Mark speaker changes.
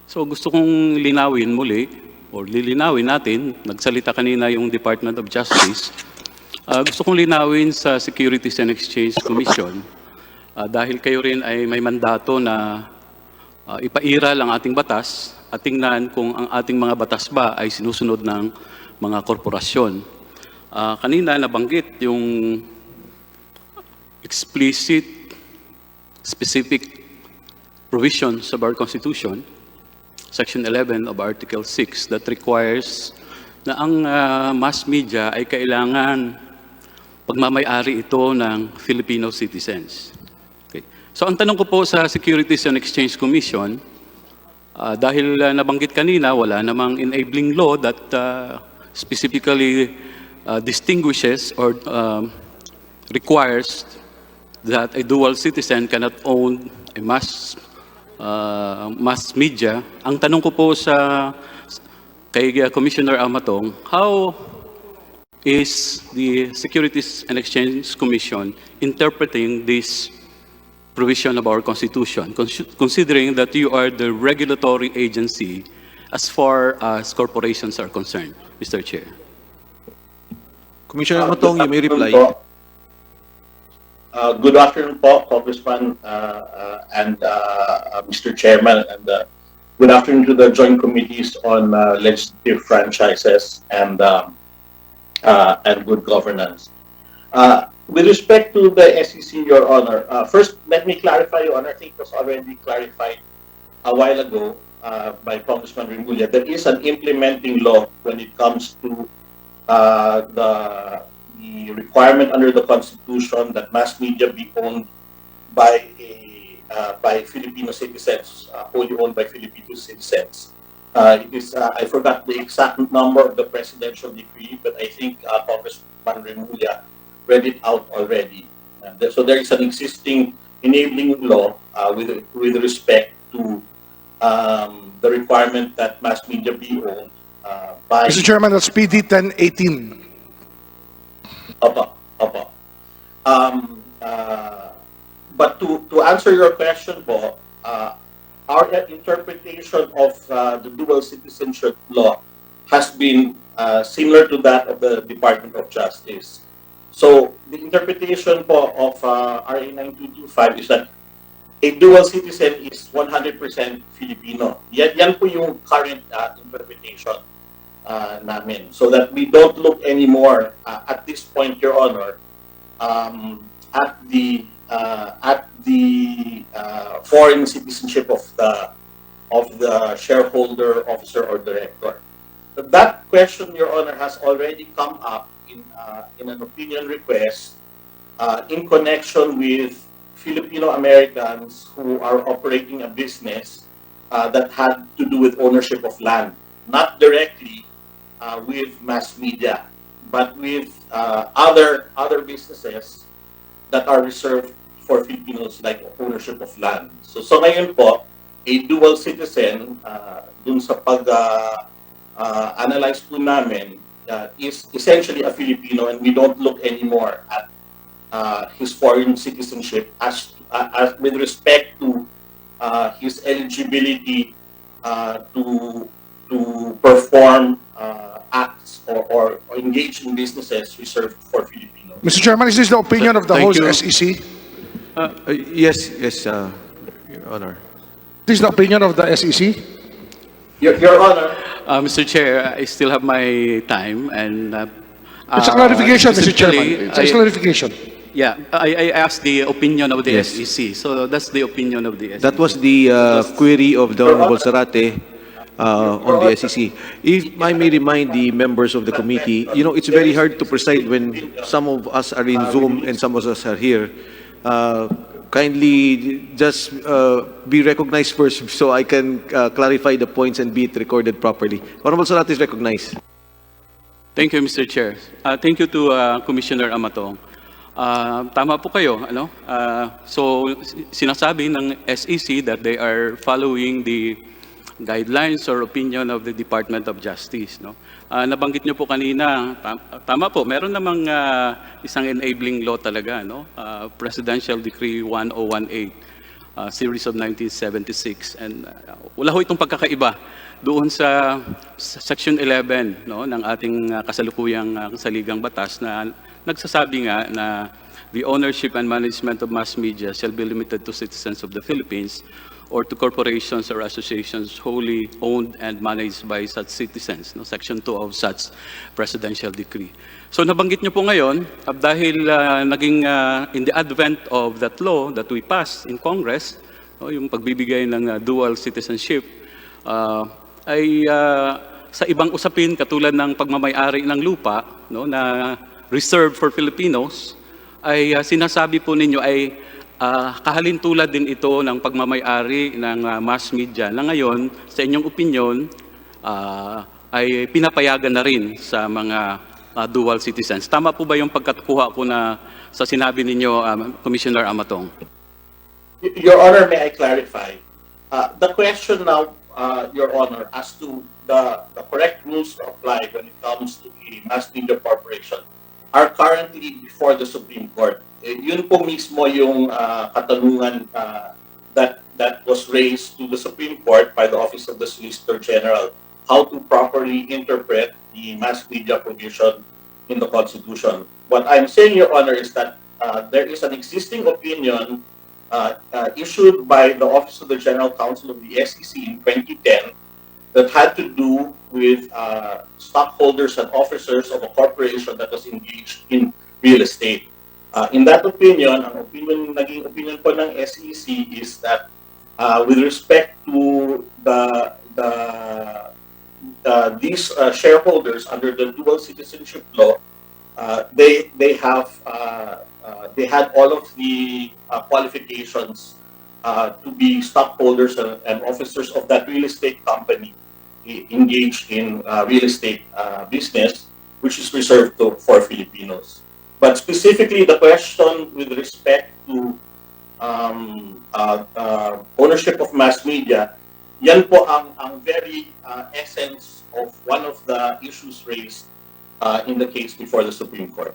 Speaker 1: So gusto kong linawin muli, or lilinawin natin, nagsalita kanina yung Department of Justice. Gusto kong linawin sa Securities and Exchange Commission dahil kayo rin ay may mandato na ipairal ang ating batas at tingnan kung ang ating mga batas ba ay sinusunod ng mga korporasyon. Kanina nabanggit yung explicit, specific provisions of our Constitution, Section 11 of Article 6, that requires na ang mass media ay kailangan pagmamay-ari ito ng Filipino citizens. Okay. So ang tanong ko po sa Securities and Exchange Commission, dahil nabanggit kanina, wala namang enabling law that specifically distinguishes or requires that a dual citizen cannot own a mass media. Ang tanong ko po kay Commissioner Amatong, how is the Securities and Exchange Commission interpreting this provision of our Constitution, considering that you are the regulatory agency as far as corporations are concerned, Mr. Chair?
Speaker 2: Commissioner Amatong, you may reply.
Speaker 3: Good afternoon po, Congressman and Mr. Chairman, and good afternoon to the joint committees on legislative franchises and good governance. With respect to the SEC, Your Honor, first let me clarify, Your Honor, I think it was already clarified a while ago by Congressman Rimulya. There is an implementing law when it comes to the requirement under the Constitution that mass media be owned by Filipino citizens, wholly owned by Filipino citizens. It is I forgot the exact number of the presidential decree, but I think Congressman Rimulya read it out already. So there is an existing enabling law with respect to the requirement that mass media be owned by.
Speaker 4: Mr. Chairman, that's PD 1018.
Speaker 3: Opo. But to answer your question po, our interpretation of the dual citizenship law has been similar to that of the Department of Justice. So the interpretation po of RA 9225 is that a dual citizen is 100% Filipino. Yan po yung current interpretation namin. So that we don't look anymore at this point, Your Honor, at the foreign citizenship of the shareholder, officer, or director. But that question, Your Honor, has already come up in an opinion request in connection with Filipino Americans who are operating a business that had to do with ownership of land, not directly with mass media, but with other businesses that are reserved for Filipinos, like ownership of land. So ngayon po, a dual citizen, dun sa pag-analyze po namin, is essentially a Filipino, and we don't look anymore at his foreign citizenship as with respect to his eligibility to perform acts or engage in businesses reserved for Filipinos.
Speaker 4: Mr. Chairman, is this the opinion of the
Speaker 1: Thank
Speaker 4: whole
Speaker 1: you.
Speaker 4: SEC?
Speaker 2: Yes, Your Honor.
Speaker 4: This is the opinion of the SEC?
Speaker 3: Your Honor,
Speaker 1: Mr. Chair, I still have my time, and
Speaker 4: It's a clarification, Mr. Chairman. It's a
Speaker 1: I-
Speaker 4: clarification.
Speaker 1: Yeah, I asked the opinion of the
Speaker 2: Yes.
Speaker 1: SEC, so that's the opinion of the SEC.
Speaker 2: That was the query of the Honorable Zarate on the SEC. If I may remind the members of the committee, you know, it's very hard to preside when some of us are in Zoom and some of us are here. Kindly just be recognized first so I can clarify the points and be it recorded properly. Honorable Zarate is recognized.
Speaker 1: Thank you, Mr. Chair. Thank you to Commissioner Amatong. Tama po kayo, ano? So sinasabi ng SEC that they are following the guidelines or opinion of the Department of Justice, no? Nabanggit niyo po kanina, tama po, meron namang isang enabling law talaga, no? Presidential Decree 1018. series of 1976. And wala ho itong pagkakaiba doon sa Section 11, no, ng ating kasalukuyang saligang batas na nagsasabi nga na the ownership and management of mass media shall be limited to citizens of the Philippines or to corporations or associations wholly owned and managed by such citizens, no? Section 2 of such presidential decree. So nabanggit niyo po ngayon, dahil naging in the advent of that law that we passed in Congress, no, yung pagbibigay ng dual citizenship, ay sa ibang usapin katulad ng pagmamay-ari ng lupa, no, na reserved for Filipinos, ay sinasabi po ninyo ay kahalintulad din ito ng pagmamay-ari ng mass media na ngayon, sa inyong opinion, ay pinapayagan na rin sa mga dual citizens. Tama po ba yung pagkatukuha ko na sa sinabi ninyo, Commissioner Amatong?
Speaker 3: Your Honor, may I clarify? The question now, Your Honor, as to the correct rules to apply when it comes to the mass media corporation are currently before the Supreme Court. Yun po mismo yung katanungan that was raised to the Supreme Court by the Office of the Solicitor General, how to properly interpret the mass media provision in the Constitution. What I'm saying, Your Honor, is that there is an existing opinion issued by the Office of the General Counsel of the SEC in 2010 that had to do with stockholders and officers of a corporation that was engaged in real estate. In that opinion, naging opinion po ng SEC is that with respect to these shareholders under the dual citizenship law, they had all of the qualifications to be stockholders and officers of that real estate company engaged in real estate business, which is reserved for Filipinos. But specifically, the question with respect to ownership of mass media, yan po ang very essence of one of the issues raised in the case before the Supreme Court.